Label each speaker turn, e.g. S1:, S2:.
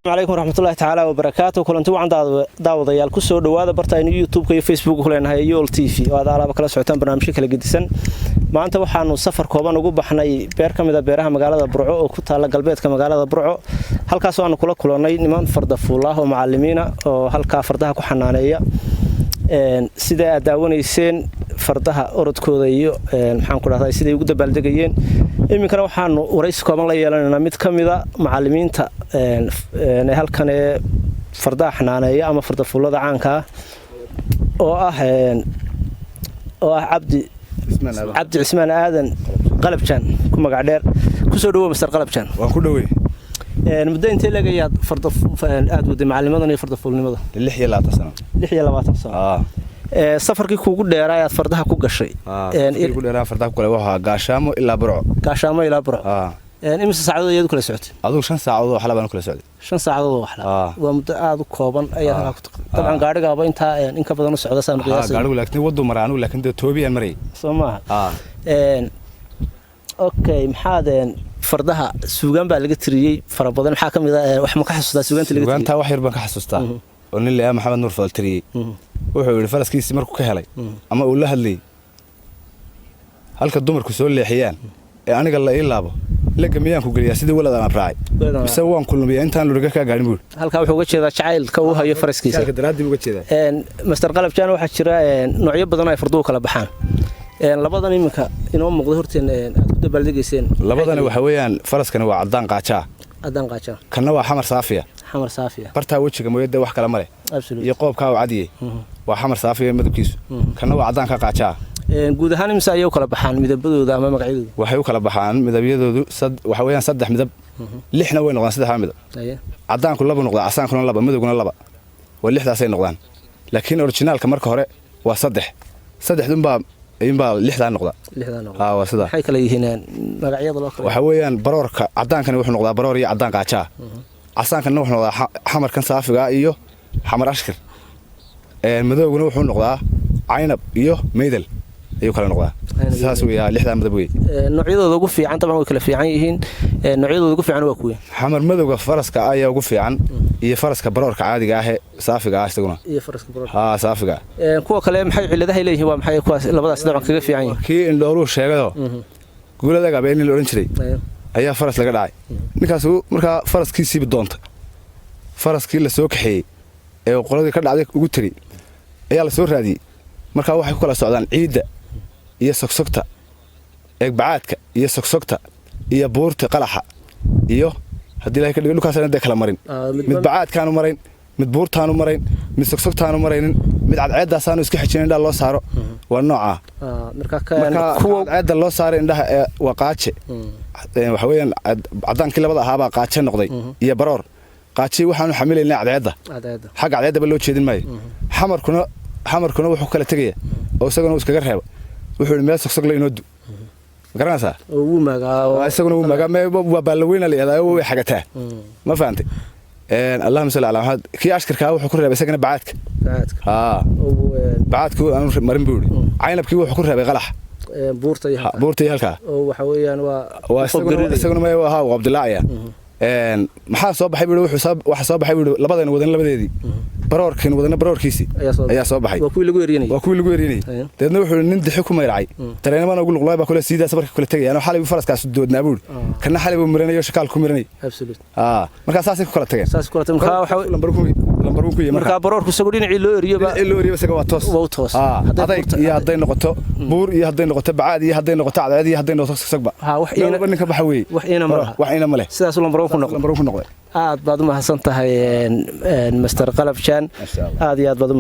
S1: عليكم ورحمة الله تعالى وبركاته كلنتي وعن daawadayaal ku soo dhawaada bartaayna YouTube iyo Facebook ku leenahay Yool TV oo aad kala socotaan barnaamijyo kala gedisan maanta waxaanu safar kooban ugu baxnay beer kamid ah beeraha magaalada Burco oo ku taala galbeedka magaalada Burco halkaas oo aanu kula kulanay niman farda fuulaah oo macallimiina oo halka fardaha ku xanaaneeya sida aad daawanayseen fardaha orodkooda iyo maxaan ku raahday sida ay ugu dabaaldegayeen iminkana waxaanu waraysi kooban la yeelanaynaa mid kamid ah macallimiinta halkan ee fardaha xanaaneeya ama farda fuulada caanka oo ah Cabdi Cismaan Aadan Qalabjaan ku magac dheer ku soo dhawo Mr. Qalabjaan
S2: waan ku dhawey
S1: muddo intee lagayaad farda aad wada macallimiinada iyo farda fuulnimada
S2: 26 sano
S1: 26 sano safarkii kuugu dheeraa aad fardaha ku gashay
S2: ugu dheeraa fardaha ku kale waxa gaashaamo ilaa Burco imisa saacadood ayaad kula socotay aduu 5 saacadood wax labaan kula socday
S1: 5 saacadood wax la waa muddo aad u kooban ayaa ku taqaan taban gaarigaaba in ka badan u socda saan qiyaasay
S2: gaarigu laakiin wadu maraanu laakiin Toobiyaan maray
S1: Soomaa okay maxaadeen fardaha suugan baa laga tiriyay fara badan waxa kamid ah wax ma ka xasuustaa suuganta laga tiriyay
S2: suuganta wax yar baan ka xasuustaa oo nin leeyahay Maxamed Nuur Fadal tiriyay wuxuu yiri faraskiisii markuu ka helay ama uu la hadlay halka dumarku soo leexiyaan ee aniga la ilaabo laga miyaan ku galiyaa sidii walad aan raacay mise waan kulmiyaa intaan luriga ka gaarin buur
S1: halka wuxuu uga jeedaa jacaylka uu hayo faraskiisa
S2: halka daraadii uga jeedaa
S1: Mr. Qalabjaan waxa jira noocyo badan oo farduhu kala baxaan labadan iminka inoo muuqdo horteen aad ku dabaaldegayseen
S2: labadani waxa weeyaan faraskani waa cadaan qaaca kana waa xamar saafiya barta wajiga mooyada wax kala male iyo qoobka oo cadiyay waa xamar saafiya midabkiisu kana waa cadaan ka qaaca
S1: guud ahaan imisa ay u kala baxaan midabadooda ama magacyadooda
S2: waxay u kala baxaan midabyadoodu waxa weeyaan 3 midab 6na way noqdaan 3 midab cadaanku laba noqda casaankuna laba midabkuna laba waa 6daas ay noqdaan laakiin originalka marka hore waa 3 dunba inbaa 6 noqda waa sida
S1: waxay kala yihiin magacyada loo kala
S2: waxa weeyaan baroorka cadaankani wuxuu noqdaa baroor iyo cadaan qaaca casaankana wuxuu noqdaa xamarkan saafiga iyo xamar ashkar madowguna wuxuu noqdaa caynab iyo meydal ayuu kala noqdaa saas weeyaa 6 midab weey
S1: noocyadooda ugu fiican taban way kala fiican yihiin noocyadooda ugu fiican waa kuwii
S2: xamar madowga faraska ayaa ugu fiican iyo faraska baroorka caadiga ah saafiga ah isaguna
S1: iyo faraska baroorka
S2: saafiga
S1: kuwa kale maxay ciladaha leeyihiin waa maxay kuwaas labadaas dabcan kaga fiican yihiin
S2: kii indhoolu sheegado guuladaga been la oran jiray ayaa faras laga dhacay ninkaas marka faraskiisii doonta faraskii la soo kaxeeyay ee qoladii ka dhacday ugu tiri ayaa la soo raadiyay marka waxay ku kala socdaan ciida iyo sogsogta eegbacaadka iyo sogsogta iyo buurta qalaxa iyo hadii la ka dhigo dhulkaas aan kala marin mid bacaadkaanu marin mid buurtaanu marin mid sogsogtaanu marin mid cadceedaasaan isku xijin indha loo saaro waa nooca
S1: marka
S2: kuwa cadceeda loo saaro indhaha waa qaace waxa weeyaan cadaankii labada ahaaba qaace noqday iyo baroor qaaci waxaanu xamilaynaa cadceeda xaq cadceeda loo jeedin maayo xamarkuna wuxuu kala tagaya oo isaguna iskaga reebo wuxuu meel sogsog la inoo du garanaysaa
S1: uu magaa
S2: isaguna uu magaa waa baalweyn la yiraahdo way xagataa ma fahamtay Allahumma salli ala Muhammad ki ashkarka wuxuu ku reebay isagana bacaadka bacaadku aanu marin buuri caynabkii wuxuu ku reebay qalax buurta iyo halka
S1: oo waxa weeyaan waa
S2: isaguna ma waa Abdullaah maxaa soo baxay waxa soo baxay labadana wadan labadeedii baroorkan wadana baroorkiisi ayaa soo baxay
S1: waa kuwi lagu yeerinay
S2: dadna wuxuu nin dixi ku meelay tareenamana ugu luqlay baa kula siidaa safarka kula tagay anoo xalay faraskaas doodnaa buur kana xalay buu maranayo shaqaal ku maranay marka saas ku kala tageen lambar ku yimid
S1: marka baroorku isagu dhinacii loo eriyo
S2: isaga waa toos haday noqoto buur iyo haday noqoto bacaad iyo haday noqoto cadceed iyo haday noqoto sagba
S1: wax ina
S2: baxa weey wax ina male
S1: sidaas lambar ku noqday aad baad u mahadsan tahay Mr. Qalabjaan aad iyo aad baad